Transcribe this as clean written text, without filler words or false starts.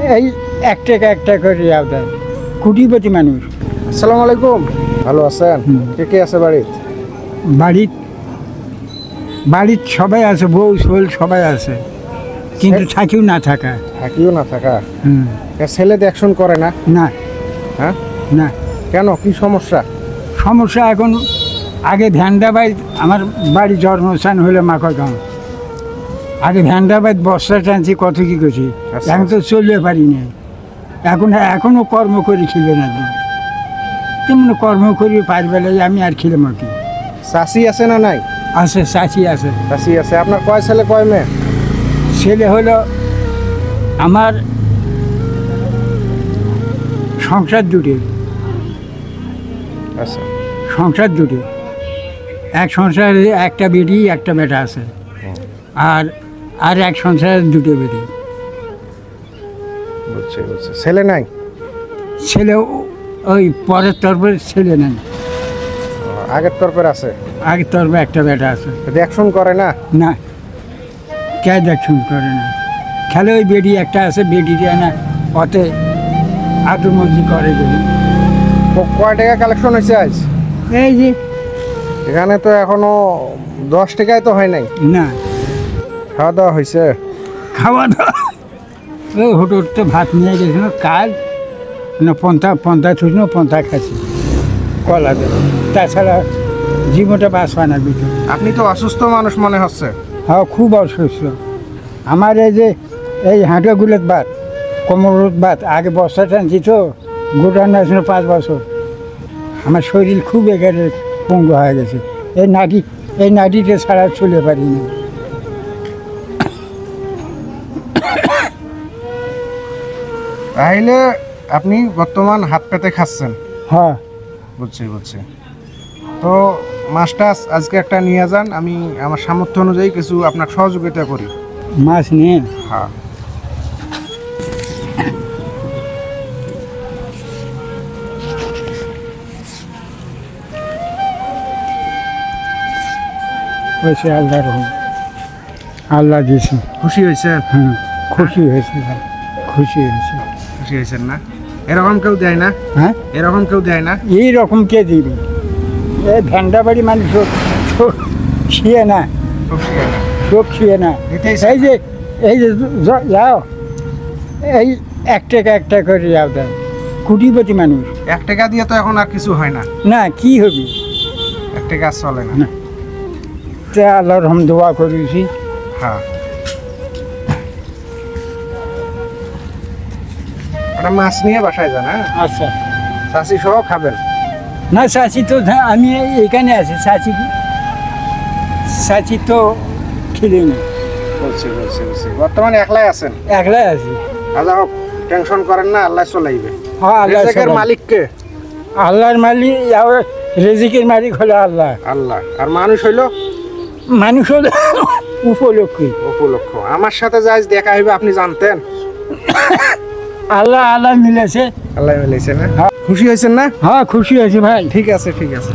এই 1 টাকা 1 টাকা করে দেয়, কোটিপতি মানুষ। আসসালামু আলাইকুম। ভালো আছেন? কে কে আছে বাড়িতে? বাড়ির সবাই আছে, বউ সোল সবাই আছে, কিন্তু থাকিও না থাকা। থাকিও না থাকা? ছেলে দেখশন করে না? না হ্যাঁ না। কেন, কি সমস্যা? সমস্যা এখন, আগে ভ্যান্ডাবাই, আমার বাড়ি জন্মস্থান হলো মাকড়গাঁও। আগে ভ্যান্ডাবাই বস্তা টানছি, কত কি করছি, আচ্ছা, এখন তো চলতে পারি না। এখনও কর্ম করে ছিল না, তেমন কর্ম করি পারবে, আমি আর খিলাম কি। চাষি আছে না নাই? আছে, চাচি আছে। চাষি আছে। আপনার কয় ছেলে কয় মেয়ে? ছেলে হলো আমার সংসার দুটি, আচ্ছা। সংসার দুটি, এক সংসারে একটা বেটি একটা বেটা আছে, আর এক সংসারে দুটো বেটি। বুঝছি বুঝছি। ছেলে নাই? ছেলে ওই পরের তরফের ছেলে নেই, আগের তরফের আছে। আগের তরফে একটা বেটা আছে। দেখশন করে না? না, কে দেখুন করে না, খেলে ওই বেটি একটা আছে, বেটিটা না অতে আদর মজি করে গেলি। কয় টাকা কালেকশন হয়েছে আজ? এই যে এখানে তো এখনো 10 টাকায় তো হয় নাই। না, খাওয়া দাওয়া হয়েছে? খাওয়া দাওয়া ওই হোটেল তো ভাত নিয়ে গেছিল কাল, না পন্থা থুছিল, পন্থা খাচ্ছি, কলা দেবে, তাছাড়া জীবনটা বাস হয় না ভিতরে। আপনি তো অসুস্থ মানুষ মনে হচ্ছে। হ্যাঁ, খুব অসুস্থ। আমার এই হাঁটুগুলোর বাত, কোমরের বাত, আগে বস্তা টানছি তো, গোটানো ছিল 5 বছর। আমার শরীর খুব এখানে পঙ্গু হয়ে গেছে, এই নাটিটা ছাড়া চলে পারি না। তাইলে আপনি বর্তমান হাত পেতে খাচ্ছেন? হ্যাঁ, বুঝছি বুঝছি। তো মাছটা আজকে একটা নিয়ে যান, আমি আমার সামর্থ্য অনুযায়ী কিছু আপনার সহযোগিতা করি। মাছ নিয়ে। হ্যাঁ। হয়েছে আল্লাহ রহম, আল্লাহ দিয়েছে। খুশি হয়েছেন? হ্যাঁ, খুশি হয়েছে ভাই, খুশি হয়েছে। খুশি হয়েছেন না? এরকম কেউ দেয় না? হ্যাঁ, এরকম কেউ দেয় না? এইরকম কে দিবে? এই ভ্যান্ডাবাড়ি মানুষ ছিয়ে না, চোখ ছিয়ে না। এই যে যাও, এই 1 টাকা 1 টাকা করে দেয়, কোটিপতি মানুষ। 1 টাকা দিয়ে তো এখন আর কিছু হয় না। না, কি হবে? 1 টাকা আর চলে না। না, তা আল্লাহর রহম দোয়া করেছি। হ্যাঁ। একটা মাছ নিয়ে বাসায় যান। হ্যাঁ, আচ্ছা। চাষি সহ খাবেন। না, চাচি তো, আমি এখানে আছি, চাচি তো খেলে না। বলছি বলছি বলছি। বর্তমানে একলাই আছেন? একলাই আছি। আচ্ছা হোক, টেনশন করেন না, আল্লাহ চলাইবে। হ্যাঁ, রিজিকের মালিক কে? আল্লাহর মালিক, রিজিকের মালিক হলো আল্লাহ। আল্লাহ। আর মানুষ হইলো? মানুষ হলো উপলক্ষী। উপলক্ষ। আমার সাথে যাই দেখা হইবে, আপনি জানতেন? আল্লাহ মিলেছে। আল্লাহ মিলেছে না? খুশি হয়েছেন না? হ্যাঁ, খুশি হয়েছি ভাই। ঠিক আছে ঠিক আছে।